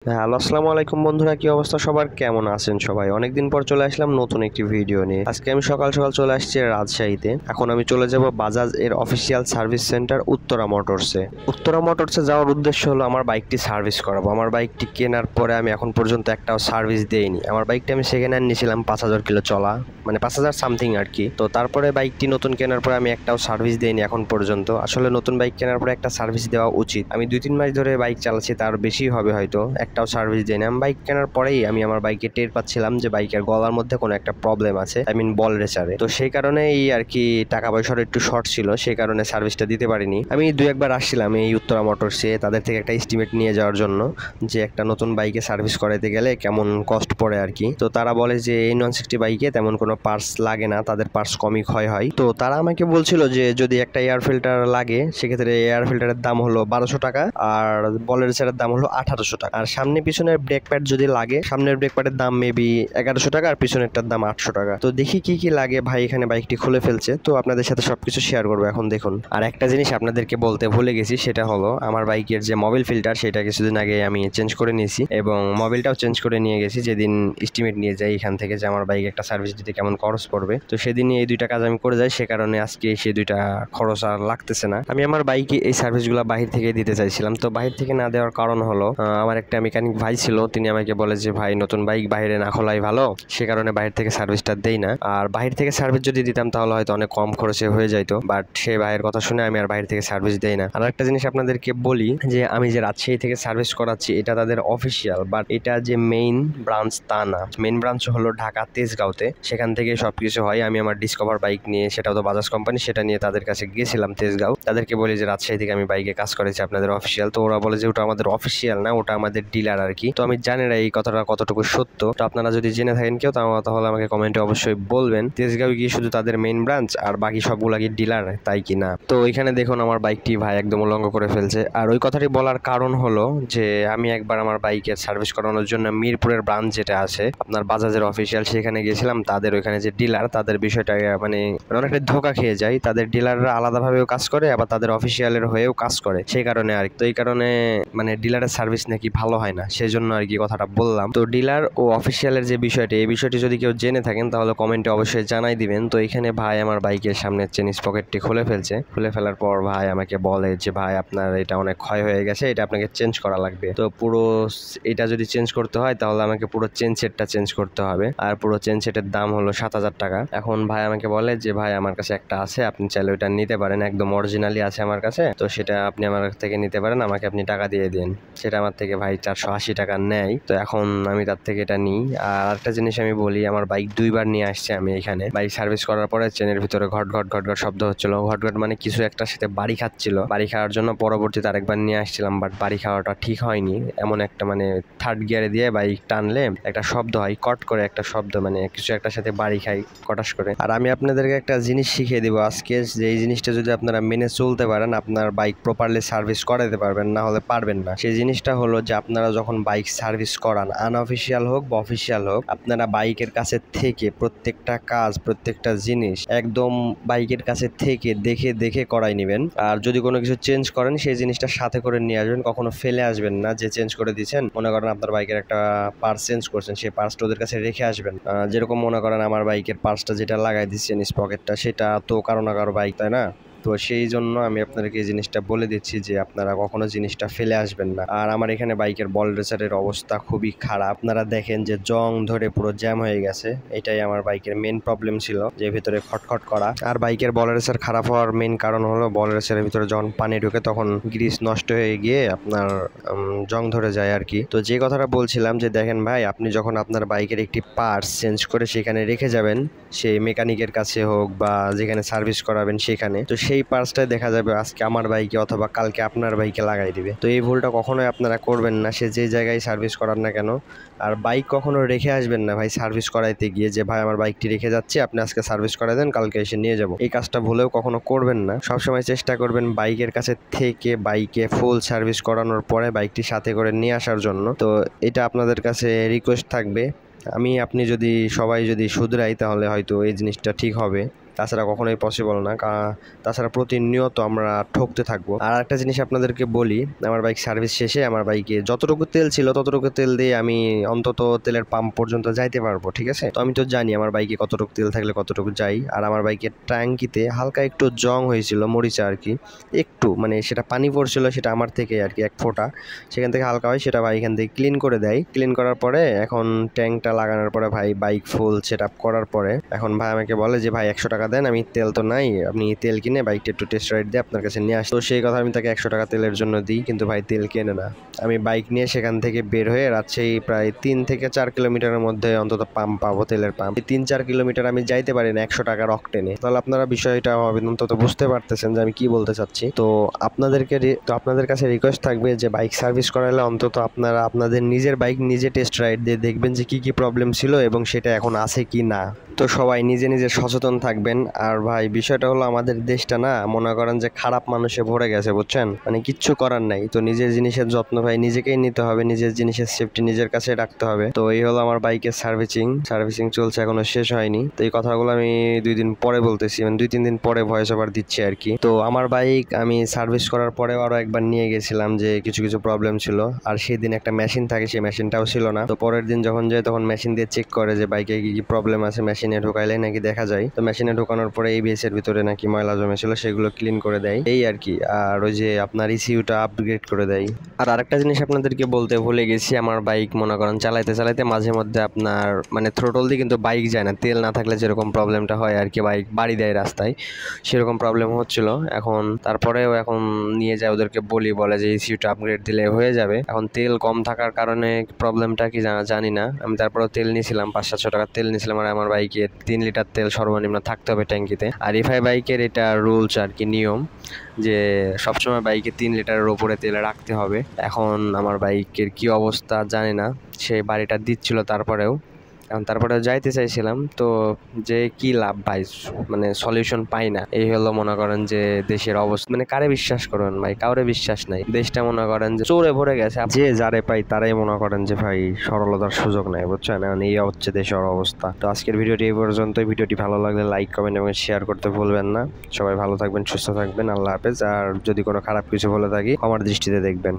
Hello, আসসালামু আলাইকুম বন্ধুরা, কি অবস্থা সবার? কেমন আছেন সবাই? অনেকদিন পর চলে আসলাম নতুন একটি ভিডিও নিয়ে। আজকে আমি সকাল সকাল চলে আসছি রাজশাহীতে। এখন আমি চলে যাব বাজাজ এর অফিসিয়াল সার্ভিস সেন্টার উত্তরা মোটরসে। উত্তরা মোটরসে যাওয়ার উদ্দেশ্য হলো আমার বাইকটি সার্ভিস করাবো। আমার বাইকটি কেনার পরে আমি এখন পর্যন্ত একটাও সার্ভিস দেইনি। আমার বাইকটি আমি সেকেন্ড হ্যান্ড নিয়েছিলাম 5,000 কিলো চলা, মানে 5,000 সামথিং আর কি। তো তারপরে বাইকটি নতুন কেনার পরে আমি একটাও সার্ভিস দেইনি এখন পর্যন্ত। আসলে নতুন বাইক কেনার পরে একটা সার্ভিস দেওয়া উচিত। আমি 2-3 মাস ধরে বাইক চালাচ্ছি, তার বেশি হবে হয়তো, একটাও সার্ভিস দেইনি। আমি বাইক কেনার পরেই আমি আমার বাইকে টের পাচ্ছিলাম যে বাইকের গলার মধ্যে কোনো একটা প্রবলেম আছে, বল রেচারে। তো সেই কারণেই আর কি টাকা পয়সার একটু শর্ট ছিল, সেই কারণে সার্ভিসটা দিতে পারিনি। আমি 2-1 বার আসছিলাম এই উত্তরা মোটরসে তাদের থেকে একটা এস্টিমেট নিয়ে যাওয়ার জন্য, যে একটা নতুন বাইকে সার্ভিস করাইতে গেলে কেমন কস্ট পড়ে আর কি। তো তারা বলে যে এই 160 বাইকে তেমন কোনো পার্টস লাগে না, তাদের পার্টস কমই ক্ষয় হয়। তো তারা আমাকে বলছিল যে যদি একটা এয়ার ফিল্টার লাগে সেক্ষেত্রে এয়ার ফিল্টারের দাম হলো 1200 টাকা, আর বল রেচারের দাম হলো 1800 টাকা। আর সামনে পিছনের ব্রেক প্যাড যদি লাগে, সামনের ব্রেক প্যাডের দাম মেবি 1100 টাকা, আর পিছনেরটার দাম 800 টাকা। তো দেখি কি কি লাগে। ভাই এখানে বাইকটি খুলে ফেলছে, তো আপনাদের সাথে সবকিছু শেয়ার করবো এখন দেখুন। আর একটা জিনিস আপনাদেরকে বলতে ভুলে গেছি, সেটা হলো আমার বাইকের যে মোবিল ফিল্টার সেটা কিছুদিন আগে আমি চেঞ্জ করে নিয়েছি, এবং মোবিলটাও চেঞ্জ করে নিয়ে গেছি। যেদিন এস্টিমেট নিয়ে যাই এখান থেকে যে আমার বাইকে একটা সার্ভিস দিতে কেমন খরচ পড়বে, তো সেদিনই এই দুইটা কাজ আমি করে যাই, সে কারণে আজকে সেই দুইটা খরচ আর লাগতেছে না। আমি আমার বাইকে এই সার্ভিসগুলো বাহির থেকে দিতে চাইছিলাম, তো বাহির থেকে না দেওয়ার কারণ হলো আমার একটা মেকানিক ভাই ছিল, তিনি আমাকে বলে যে ভাই নতুন বাইক বাইরে না খোলাই ভালো, সে কারণে বাহির থেকে সার্ভিসটা দেই না। আর বাহির থেকে সার্ভিস যদি দিতাম তাহলে হয়তো অনেক কম খরচে হয়ে যাইতো, বাট সেই ভাইয়ের কথা শুনে আমি আর বাহির থেকে সার্ভিস দেই না। আর একটা জিনিস আপনাদেরকে বলি, যে আমি যে রাজশাহী থেকে সার্ভিস করাচ্ছি এটা তাদের অফিসিয়াল, বাট এটা যে মেইন ব্রাঞ্চ তা না। মেইন ব্রাঞ্চ হলো ঢাকা তেজগাঁওতে, সেখান থেকে সবকিছু হয়। আমি আমার ডিসকভার বাইক নিয়ে, সেটাও তো বাজাজ কোম্পানি, সেটা নিয়ে তাদের কাছে গিয়েছিলাম তেজগাঁও। তাদেরকে বলি যে রাজশাহী থেকে আমি বাইকে কাজ করেছি আপনাদের অফিসিয়াল, তো ওরা বলে যে ওটা আমাদের অফিসিয়াল না, ওটা আমাদের ডিলার আর কি। তো আমি জানি না এই কথাটা কতটুকু সত্য, তো আপনারা যদি জেনে থাকেন কেউ তাহলে আমাকে কমেন্টে অবশ্যই বলবেন, তেজগাঁও কি শুধু তাদের মেইন ব্রাঞ্চ আর বাকি সবগুলা কি ডিলার, তাই কি না? তো এখানে দেখুন আমার বাইকটি ভাই একদম উলঙ্গ করে ফেলছে। আর ওই কথাটি বলার কারণ হলো যে আমি একবার আমার বাইকের সার্ভিস করানোর জন্য মিরপুরের ব্রাঞ্চ যেটা আছে আপনার বাজাজের অফিসিয়াল, সেখানে গেছিলাম। তাদের ওইখানে যে ডিলার, তাদের বিষয়টা মানে অনেকটা ধোকা খেয়ে যায়। তাদের ডিলাররা আলাদাভাবেও কাজ করে, আবার তাদের অফিসিয়ালের হয়েও কাজ করে, সেই কারণে আর কি। তো এই কারণে মানে ডিলারের সার্ভিস নাকি ভালো হয় না, সেই জন্য আর কি কথাটা বললাম। তো ডিলার ও অফিসিয়ালের যে বিষয়টি, এই বিষয়টি যদি কেউ জেনে থাকেন তাহলে কমেন্টে অবশ্যই জানাই দিবেন। তো এখানে ভাই আমার বাইকের সামনের চেনিস পকেটটি খুলে ফেলছে। খুলে ফেলার পর ভাই আমাকে বলে যে ভাই আপনার এটা অনেক ক্ষয় হয়ে গেছে, এটা আপনাকে চেঞ্জ করা লাগবে। তো পুরো এটা যদি চেঞ্জ করতে হয় তাহলে আমাকে পুরো চেন সেটটা চেঞ্জ করতে হবে, আর পুরো চেন সেটের দাম হলো 7,000 টাকা। এখন ভাই আমাকে বলে যে ভাই আমার কাছে একটা আছে, আপনি চাইলে ওইটা নিতে পারেন, একদম অরিজিনালি আছে আমার কাছে, তো সেটা আপনি আমার থেকে নিতে পারেন, আমাকে আপনি টাকা দিয়ে দিন। সেটা আমার থেকে ভাই 480 টাকা নেয়। তো এখন আমি তার থেকে এটা নিই। আর একটা জিনিস আমি বলি, আমার বাইক 2 বার নিয়ে আসছে আমি এখানে। বাইক সার্ভিস করার পরে চেনের ভিতরে ঘট ঘট ঘট ঘট শব্দ হচ্ছিল। ঘট ঘট মানে কিছু একটা সাথে বাড়ি খাচ্ছিল। বাড়ি খাওয়ার জন্য পরবর্তীতে আরেকবার নিয়ে আসছিলাম, বাট বাড়ি খাওয়াটা ঠিক হয়নি। এমন একটা মানে থার্ড গিয়ারে দিয়ে বাইক টানলে একটা শব্দ হয়, কট করে একটা শব্দ, মানে কিছু একটা সাথে বাড়ি খাই কটাস করে। আর আমি আপনাদেরকে একটা জিনিস শিখিয়ে দিব আজকে, যে এই জিনিসটা যদি আপনারা মেনে চলতে পারেন আপনার বাইক প্রপারলি সার্ভিস করাতে পারবেন, না হলে পারবেন না। সেই জিনিসটা হলো যে আপনারা যখন বাইক সার্ভিস করান, আনঅফিসিয়াল হোক বা অফিসিয়াল হোক, আপনারা বাইকের কাছে থেকে প্রত্যেকটা কাজ, প্রত্যেকটা জিনিস একদম বাইকের কাছে থেকে দেখে দেখে করাই নেবেন। আর যদি কোনো কিছু চেঞ্জ করেন সেই জিনিসটা সাথে করে নিয়ে আসবেন, কখনো ফেলে আসবেন না। যে চেঞ্জ করে দিচ্ছেন, মনে করেন আপনার বাইকের একটা পার্টস চেঞ্জ করছেন, সেই পার্টসটা ওদের কাছে রেখে আসবেন। যেরকম মনে করেন আমার বাইকের পার্টসটা যেটা লাগাই দিচ্ছেন স্পকেটটা, সেটা তো কারো না কারো বাইক, তাই না? তো সেই জন্য আমি আপনাদেরকে এই জিনিসটা বলে দিচ্ছি যে আপনারা কখনো জিনিসটা ফেলে আসবেন না। আর আমার এখানে বাইকের বল রেসারের অবস্থা খুবই খারাপ, আপনারা দেখেন যে জং ধরে পুরো জ্যাম হয়ে গেছে। এটাই আমার বাইকের মেন প্রবলেম ছিল, যে ভিতরে খটখট করা। আর বাইকের বল রেসার খারাপ হওয়ার মেন কারণ হলো বল রেসারের ভিতরে যখন পানি ঢুকে তখন গ্রিস নষ্ট হয়ে গিয়ে আপনার জং ধরে যায় আর কি। তো যে কথাটা বলছিলাম, যে দেখেন ভাই, আপনি যখন আপনার বাইকের একটি পার্টস চেঞ্জ করে সেখানে রেখে যাবেন, সেই মেকানিকের কাছে হোক বা যেখানে সার্ভিস করাবেন সেখানে, তো সেই পার্টসটাই দেখা যাবে আজকে আমার বাইকে অথবা কালকে আপনার বাইকে লাগাই দিবে। তো এই ভুলটা কখনোই আপনারা করবেন না, সে যে জায়গায় সার্ভিস করার না কেন। আর বাইক কখনো রেখে আসবেন না ভাই সার্ভিস করাইতে গিয়ে, যে ভাই আমার বাইকটি রেখে যাচ্ছি, আপনি আজকে সার্ভিস করাই দেন, কালকে এসে নিয়ে যাব। এই কাজটা ভুলেও কখনো করবেন না। সবসময় চেষ্টা করবেন বাইকের কাছে থেকে বাইকে ফুল সার্ভিস করানোর পরে বাইকটি সাথে করে নিয়ে আসার জন্য। তো এটা আপনাদের কাছে রিকোয়েস্ট থাকবে। আপনি যদি সবাই যদি শুধরাই তাহলে হয়তো এই জিনিসটা ঠিক হবে। তাছাড়া কখনোই পসিবল না। তাছাড়া প্রতিনিয়ত আমরা ঠকতে থাকবো। আর একটা জিনিস আপনাদেরকে বলি, আমার বাইক সার্ভিস শেষে আমার বাইকে যতটুকু তেল ছিল ততটুকু তেল দিয়ে আমি অন্তত তেলের পাম্প পর্যন্ত যাইতে পারবো, ঠিক আছে? তো আমি তো জানি আমার বাইকে কতটুকু তেল থাকলে কতটুকু যাই। আর আমার বাইকের ট্যাঙ্কিতে হালকা একটু জং হয়েছিল, মরিচা আর কি, একটু মানে সেটা পানি পড়ছিল, সেটা আমার থেকে আর কি এক ফোঁটা সেখান থেকে হালকা হয়, সেটা ভাই এখান থেকে ক্লিন করে দেয়। ক্লিন করার পরে এখন ট্যাঙ্কটা লাগানোর পরে ভাই বাইক ফুল সেট আপ করার পরে এখন ভাই আমাকে বলে যে ভাই 100 টাকা দেন, আমি তেল তো নাই, আপনি তেল কিনে বাইকটা একটু টেস্ট রাইড দিয়ে আপনার কাছে নিয়ে আসি। তো সেই কথা আমি তাকে 100 টাকা তেলের জন্য দিই, কিন্তু ভাই তেল কেনে না। আমি বাইক নিয়ে সেখান থেকে বের হয়ে রাজশাহী প্রায় 3 থেকে 4 কিলোমিটারের মধ্যে অন্তত পাম্প পাবো, তেলের পাম্প। 3-4 কিলোমিটার আমি যাইতে পারি না 100 টাকার অকটেনে। তাহলে আপনারা বিষয়টা অন্তত বুঝতে পারতেছেন যে আমি কি বলতে চাচ্ছি। তো আপনাদের কাছে রিকোয়েস্ট থাকবে যে বাইক সার্ভিস করালে অন্তত আপনারা আপনাদের নিজের বাইক নিজে টেস্ট রাইড দিয়ে দেখবেন যে কি কি প্রবলেম ছিল এবং সেটা এখন আছে কি না। তো সবাই নিজে নিজে সচেতন থাকবেন। আর ভাই বিষয়টা হলো আমাদের দেশটা না মনে করেন যে খারাপ মানুষে ভরে গেছে, বুঝছেন? মানে কিচ্ছু করার নাই। তো নিজের জিনিসের যত্ন ভাই নিজেকেই নিতে হবে, নিজের জিনিসের সেফটি নিজের কাছে রাখতে হবে। তো এই হলো আমার বাইকের সার্ভিসিং চলছে, এখনো শেষ হয়নি। তো এই কথাগুলো আমি 2 দিন পরে বলতেছি, মানে 2-3 দিন পরে ভয়েস ওভার দিচ্ছি আর কি। তো আমার বাইক আমি সার্ভিস করার পরেও আরো একবার নিয়ে গেছিলাম যে কিছু কিছু প্রবলেম ছিল। আর সেই দিন একটা মেশিন থাকে, সেই মেশিনটাও ছিল না। তো পরের দিন যখন যায় তখন মেশিন দিয়ে চেক করে যে বাইকে কি কি প্রবলেম আছে, মেশিনে ঢোকাইলে নাকি দেখা যায়। তো মেশিনে ঢোকানোর পরে ABS এর ভিতরে নাকি ময়লা জমেছিল, সেগুলো ক্লিন করে দেয় এই আর কি। আর ওই যে আপনার ECU-টা আপগ্রেড করে দেয়। আর আরেকটা জিনিস আপনাদেরকে বলতে ভুলে গেছি, আমার বাইক মনে করেন চালাইতে চালাইতে মাঝে মধ্যে আপনার মানে থ্রোটল দিয়ে কিন্তু বাইক যায় না, তেল না থাকলে যেরকম প্রবলেমটা হয় আর কি, বাইক বাড়ি দেয় রাস্তায়, সেরকম প্রবলেম হচ্ছিল। তারপরেও এখন নিয়ে যায় ওদেরকে বলে যে ECU-টা আপগ্রেড দিলে হয়ে যাবে। এখন তেল কম থাকার কারণে প্রবলেমটা কি জানি না। আমি তারপরেও তেল নিয়েছিলাম, 500-700 টাকার তেল নিয়েছিলাম। আর আমার বাইকে 3 লিটার তেল সর্বনিম্ন থাকতে হবে ট্যাঙ্কিতে। আর EFI বাইকের এটা রুলস আর কি, নিয়ম যে সবসময় বাইকে 3 লিটারের ওপরে তেল রাখতে হবে। এখন আমার বাইকের কি অবস্থা জানি না, সে বাড়িটা দিচ্ছিল তারপরে যাইতে চাইছিলাম, তো যে কি লাভ ভাই, মানে সলিউশন পাই না। এই হলো মনে করেন যে দেশের অবস্থা। মানে কারে বিশ্বাস করবেন ভাই, কাউরে বিশ্বাস নাই। দেশটা মনে করেন যে চোরে ভরে গেছে, যে যারে পাই তারাই মনে করেন যে ভাই সরলতার সুযোগ নাই, বুঝছেন? এখন এই হচ্ছে দেশের অবস্থা। তো আজকের ভিডিওটি এই পর্যন্ত। ভিডিওটি ভালো লাগলে লাইক, কমেন্ট এবং শেয়ার করতে ভুলবেন না। সবাই ভালো থাকবেন, সুস্থ থাকবেন, আল্লাহ হাফেজ। আর যদি কোনো খারাপ কিছু বলে থাকি আমার দৃষ্টিতে দেখবেন।